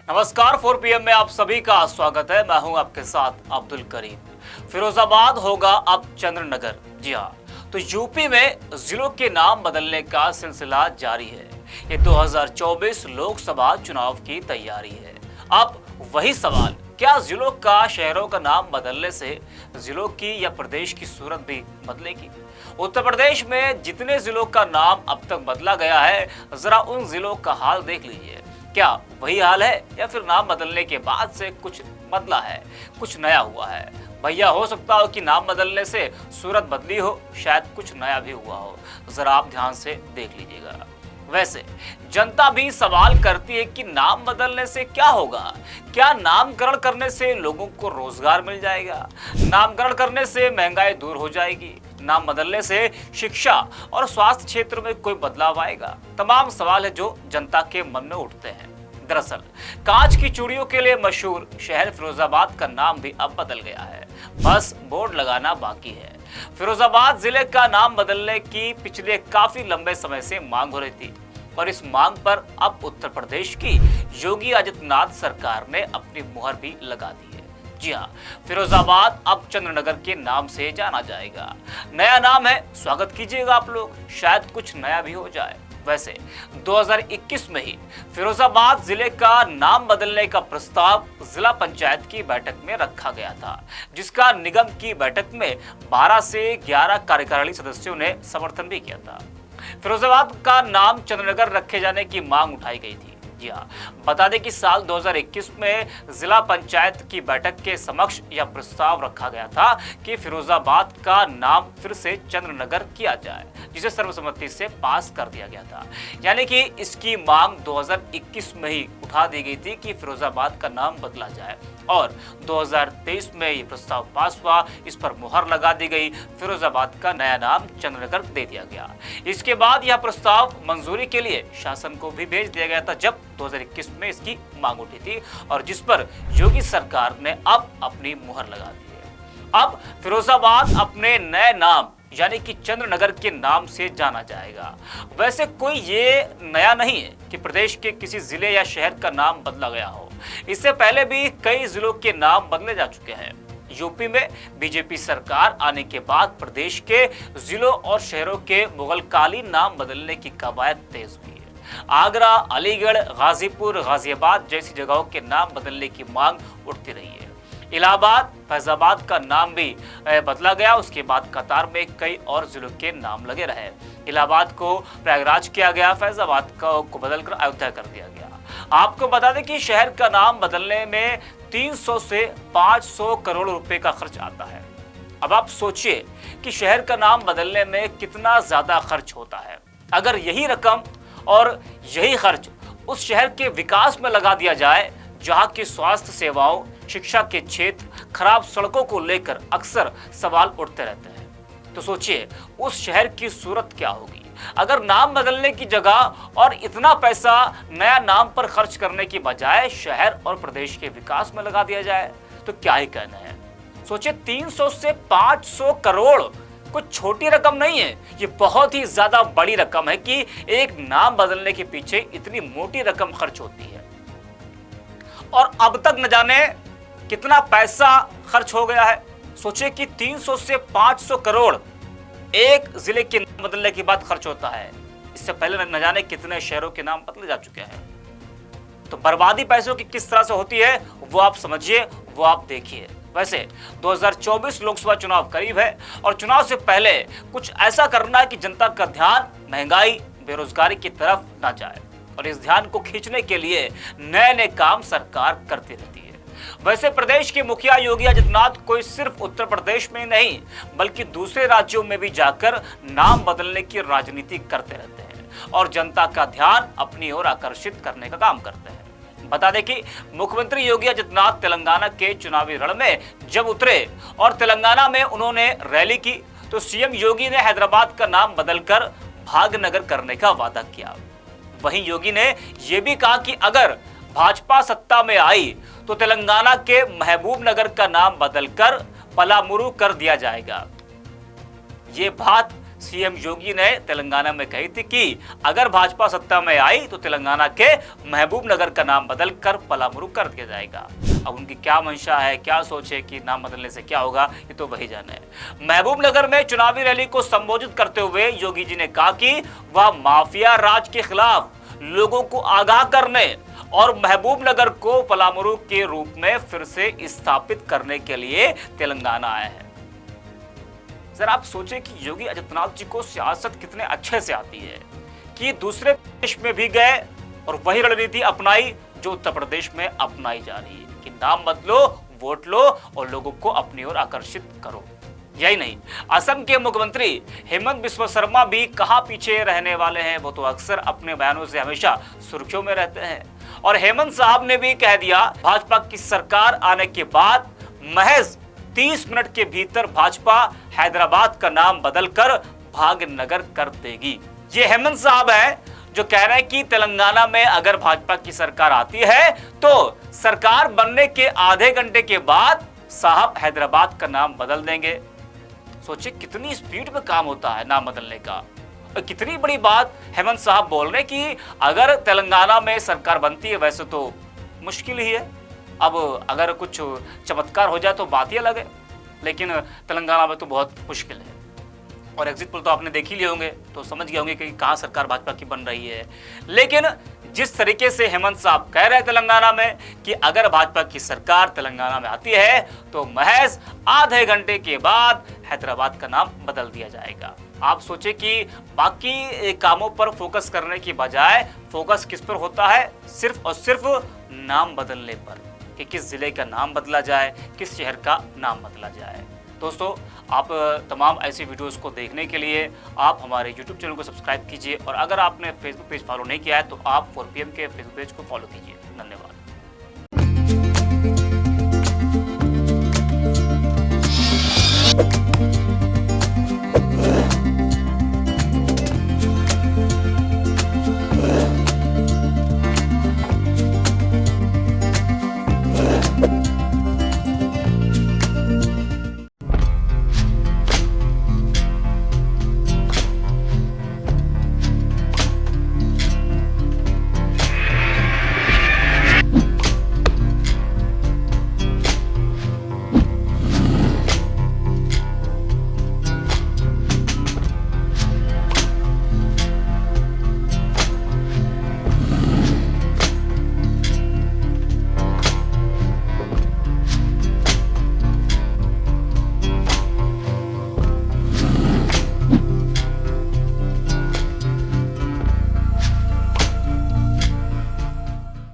नमस्कार 4 PM में आप सभी का स्वागत है। मैं हूं आपके साथ अब्दुल करीम। फिरोजाबाद होगा अब चंद्रनगर। जी हाँ, तो यूपी में जिलों के नाम बदलने का सिलसिला जारी है। ये 2024 लोकसभा चुनाव की तैयारी है। अब वही सवाल, क्या जिलों का शहरों का नाम बदलने से जिलों की या प्रदेश की सूरत भी बदलेगी? उत्तर प्रदेश में जितने जिलों का नाम अब तक बदला गया है, जरा उन जिलों का हाल देख लीजिए। क्या वही हाल है या फिर नाम बदलने के बाद से कुछ बदला है, कुछ नया हुआ है? भैया, हो सकता हो कि नाम बदलने से सूरत बदली हो, शायद कुछ नया भी हुआ हो। जरा आप ध्यान से देख लीजिएगा। वैसे जनता भी सवाल करती है कि नाम बदलने से क्या होगा? क्या नामकरण करने से लोगों को रोजगार मिल जाएगा? नामकरण करने से महंगाई दूर हो जाएगी? नाम बदलने से शिक्षा और स्वास्थ्य क्षेत्र में कोई बदलाव आएगा? तमाम सवाल है जो जनता के मन में उठते हैं। दरअसल कांच की चूड़ियों के लिए मशहूर शहर फिरोजाबाद का नाम भी अब बदल गया है, बस बोर्ड लगाना बाकी है। फिरोजाबाद जिले का नाम बदलने की पिछले काफी लंबे समय से मांग हो रही थी और इस मांग पर अब उत्तर प्रदेश की योगी आदित्यनाथ सरकार ने अपनी मुहर भी लगा दी है। जी हाँ, फिरोजाबाद अब चंद्रनगर के नाम से जाना जाएगा। नया नाम है, स्वागत कीजिएगा आप लोग, शायद कुछ नया भी हो जाए। वैसे 2021 में ही फिरोजाबाद जिले का नाम बदलने का प्रस्ताव जिला पंचायत की बैठक में रखा गया था, जिसका निगम की बैठक में 12 से 11 कार्यकारिणी सदस्यों ने समर्थन भी किया था। फिरोजाबाद का नाम चंद्रनगर रखे जाने की मांग उठाई गई थी। जी हाँ, बता दें कि साल 2021 में जिला पंचायत की बैठक के समक्ष यह प्रस्ताव रखा गया था कि फिरोजाबाद का नाम फिर से चंद्रनगर किया जाए, जिसे सर्वसम्मति से पास कर दिया गया था। यानी कि इसकी मांग 2021 में ही उठा दी गई थी कि फिरोजाबाद का नाम बदला जाए और 2023 में ये प्रस्ताव पास हुआ, इस पर मुहर लगा दी गई, फिरोजाबाद का नया नाम चंद्रनगर दे दिया गया। इसके बाद यह प्रस्ताव मंजूरी के लिए शासन को भी भेज दिया गया था, जब 2021 में इसकी मांग उठी थी और जिस पर योगी सरकार ने अब अपनी मुहर लगा दी है। अब फिरोजाबाद अपने नए नाम यानी कि चंद्रनगर के नाम से जाना जाएगा। वैसे कोई ये नया नहीं है कि प्रदेश के किसी जिले या शहर का नाम बदला गया हो। इससे पहले भी कई जिलों के नाम बदले जा चुके हैं। यूपी में बीजेपी सरकार आने के बाद प्रदेश के जिलों और शहरों के मुगलकालीन नाम बदलने की कवायद तेज हुई है। आगरा, अलीगढ़, गाजीपुर, गाजियाबाद जैसी जगहों के नाम बदलने की मांग उठती रही है। इलाहाबाद, फैजाबाद का नाम भी बदला गया। उसके बाद कतार में कई और जिलों के नाम लगे रहे। इलाहाबाद को प्रयागराज किया गया, फैजाबाद को बदलकर अयोध्या कर दिया गया। आपको बता दें कि शहर का नाम बदलने में 300 से 500 करोड़ रुपए का खर्च आता है। अब आप सोचिए कि शहर का नाम बदलने में कितना ज्यादा खर्च होता है। अगर यही रकम और यही खर्च उस शहर के विकास में लगा दिया जाए, जहां की स्वास्थ्य सेवाओं, शिक्षा के क्षेत्र, खराब सड़कों को लेकर अक्सर सवाल उठते रहते हैं, तो सोचिए उस शहर की सूरत क्या होगी। अगर नाम बदलने की जगह और इतना पैसा नया नाम पर खर्च करने की बजाय शहर और प्रदेश के विकास में लगा दिया जाए, तो क्या ही कहना है। सोचिए 300 से 500 करोड़ कुछ छोटी रकम नहीं है, ये बहुत ही ज्यादा बड़ी रकम है कि एक नाम बदलने के पीछे इतनी मोटी रकम खर्च होती है। और अब तक न जाने कितना पैसा खर्च हो गया है। सोचिए कि 300 से 500 करोड़ एक जिले के नाम बदलने के बाद खर्च होता है। इससे पहले न जाने कितने शहरों के नाम बदले जा चुके हैं। तो बर्बादी पैसों की किस तरह से होती है वो आप समझिए, वो आप देखिए। वैसे 2024 लोकसभा चुनाव करीब है और चुनाव से पहले कुछ ऐसा करना है कि जनता का ध्यान महंगाई, बेरोजगारी की तरफ ना जाए और इस ध्यान को खींचने के लिए नए नए काम सरकार करती रहती है। वैसे प्रदेश के मुखिया योगी आदित्यनाथ कोई सिर्फ उत्तर प्रदेश में नहीं बल्कि दूसरे राज्यों में भी जाकर नाम बदलने की राजनीति करते रहते हैं और जनता का ध्यान अपनी ओर आकर्षित करने का काम करते हैं। बता दें कि मुख्यमंत्री योगी आदित्यनाथ तेलंगाना के चुनावी रण में जब उतरे और तेलंगाना में उन्होंने रैली की, तो सीएम योगी ने हैदराबाद का नाम बदलकर भागनगर करने का वादा किया। वहीं योगी ने यह भी कहा कि अगर भाजपा सत्ता में आई तो तेलंगाना के महबूब नगर का नाम बदलकर पलामुरू कर दिया जाएगा। ये बात सीएम योगी ने तेलंगाना में कही थी कि अगर भाजपा सत्ता में आई तो तेलंगाना के महबूब नगर का नाम बदलकर पलामुरू कर दिया जाएगा। अब उनकी क्या मंशा है, क्या सोच है कि नाम बदलने से क्या होगा, ये तो वही जाने। महबूब नगर में चुनावी रैली को संबोधित करते हुए योगी जी ने कहा कि वह माफिया राज के खिलाफ लोगों को आगाह करने और महबूब नगर को पलामुरू के रूप में फिर से स्थापित करने के लिए तेलंगाना आए हैं। जरा आप सोचें कि योगी आदित्यनाथ जी को सियासत कितने अच्छे से आती है कि दूसरे देश में भी गए और वही रणनीति अपनाई जो उत्तर प्रदेश में अपनाई जा रही है कि नाम बदलो, वोट लो और लोगों को अपनी ओर आकर्षित करो। यही नहीं, असम के मुख्यमंत्री हेमंत बिस्वा शर्मा भी कहां पीछे रहने वाले हैं। वो तो अक्सर अपने बयानों से हमेशा सुर्खियों में रहते हैं और हेमंत साहब ने भी कह दिया भाजपा की सरकार आने के बाद महज 30 मिनट के भीतर भाजपा हैदराबाद का नाम बदलकर भाग्यनगर कर देगी। ये हेमंत साहब हैं जो कह रहे हैं कि तेलंगाना में अगर भाजपा की सरकार आती है तो सरकार बनने के आधे घंटे के बाद साहब हैदराबाद का नाम बदल देंगे। सोचिए कितनी स्पीड में काम होता है नाम बदलने का। कितनी बड़ी बात हेमंत साहब बोल रहे कि अगर तेलंगाना में सरकार बनती है, वैसे तो मुश्किल ही है, अब अगर कुछ चमत्कार हो जाए तो बात ही अलग है, लेकिन तेलंगाना में तो बहुत मुश्किल है। और एग्जिट पोल तो आपने देख ही लिए होंगे तो समझ गए होंगे कि कहाँ सरकार भाजपा की बन रही है। लेकिन जिस तरीके से हेमंत साहब कह रहे हैं तेलंगाना में कि अगर भाजपा की सरकार तेलंगाना में आती है तो महज आधे घंटे के बाद हैदराबाद का नाम बदल दिया जाएगा। आप सोचे कि बाकी कामों पर फोकस करने की बजाय फोकस किस पर होता है, सिर्फ और सिर्फ नाम बदलने पर कि किस जिले का नाम बदला जाए, किस शहर का नाम बदला जाए। दोस्तों, आप तमाम ऐसी वीडियोस को देखने के लिए आप हमारे YouTube चैनल को सब्सक्राइब कीजिए और अगर आपने फेसबुक पेज फॉलो नहीं किया है तो आप 4PM के फेसबुक पेज को फॉलो कीजिए। धन्यवाद।